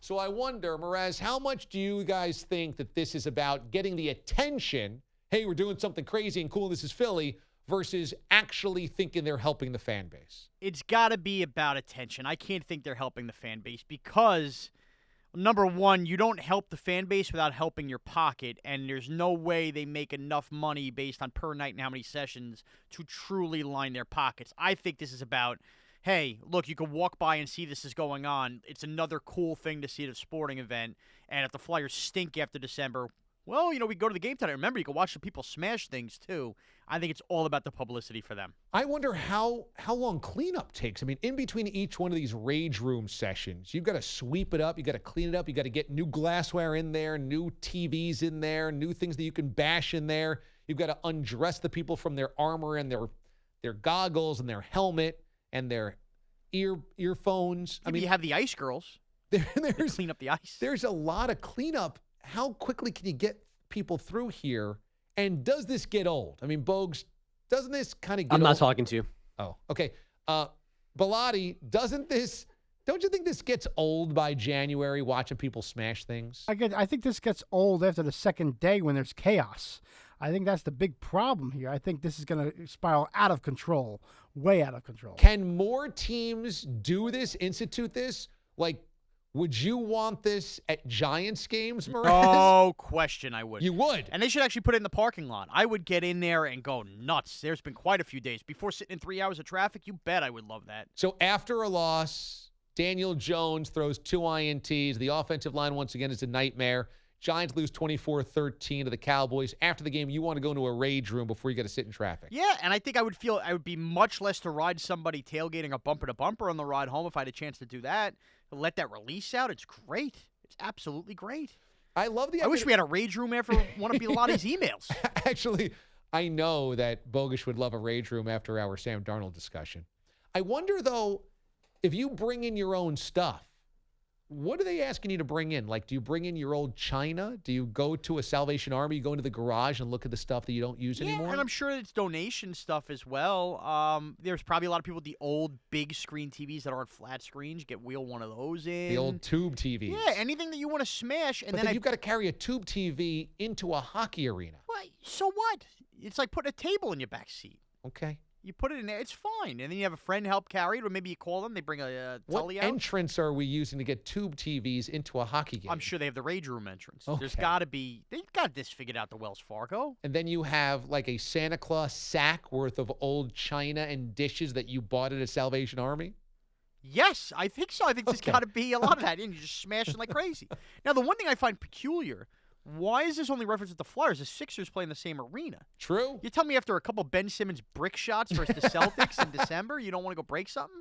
So I wonder, Mraz, how much do you guys think that this is about getting the attention, hey, we're doing something crazy and cool, this is Philly, versus actually thinking they're helping the fan base? It's got to be about attention. I can't think they're helping the fan base because, number one, you don't help the fan base without helping your pocket, and there's no way they make enough money based on per night and how many sessions to truly line their pockets. I think this is about, hey, look, you can walk by and see this is going on. It's another cool thing to see at a sporting event, and if the Flyers stink after December, well, we go to the game tonight. Remember, you can watch the people smash things, too. I think it's all about the publicity for them. I wonder how long cleanup takes. I mean, in between each one of these rage room sessions, you've got to sweep it up, you got to clean it up, you got to get new glassware in there, new TVs in there, new things that you can bash in there. You've got to undress the people from their armor and their goggles and their helmet and their earphones. I mean, you have the ice girls. There's clean up the ice. There's a lot of cleanup. How quickly can you get people through here? And does this get old? I mean, Bogues, doesn't this kind of get old? I'm not talking to you. Oh, okay. Bellotti, don't you think this gets old by January, watching people smash things? I think this gets old after the second day when there's chaos. I think that's the big problem here. I think this is going to spiral out of control, way out of control. Can more teams do this, institute this? Like, would you want this at Giants games, Mraz? No question I would. You would? And they should actually put it in the parking lot. I would get in there and go nuts. There's been quite a few days. Before sitting in 3 hours of traffic, you bet I would love that. So after a loss, Daniel Jones throws 2 INTs. The offensive line, once again, is a nightmare. Giants lose 24-13 to the Cowboys. After the game, you want to go into a rage room before you got to sit in traffic. Yeah, and I think I would be much less to ride somebody tailgating a bumper-to-bumper on the ride home if I had a chance to do that. Let that release out. It's great. It's absolutely great. I love the idea. I wish we had a rage room after one of Bilotti's emails. Actually, I know that Bogusch would love a rage room after our Sam Darnold discussion. I wonder, though, if you bring in your own stuff, what are they asking you to bring in? Like, do you bring in your old china? Do you go to a Salvation Army, you go into the garage and look at the stuff that you don't use anymore? Yeah, and I'm sure it's donation stuff as well. There's probably a lot of people with the old big screen TVs that aren't flat screens. Wheel one of those in. The old tube TVs. Yeah, anything that you want to smash. And but then you've got to carry a tube TV into a hockey arena. Well, so what? It's like putting a table in your back seat. Okay. You put it in there, it's fine. And then you have a friend help carry it, or maybe you call them, they bring a tully out. What entrance are we using to get tube TVs into a hockey game? I'm sure they have the rage room entrance. Okay. There's got to be, they've got this figured out, the Wells Fargo. And then you have like a Santa Claus sack worth of old china and dishes that you bought at a Salvation Army? Yes, I think so. I think there's got to be a lot of that. And you just smash it like crazy. Now, the one thing I find peculiar, why is this only referenced at the Flyers? The Sixers play in the same arena. True. You tell me after a couple Ben Simmons brick shots versus the Celtics in December, you don't want to go break something?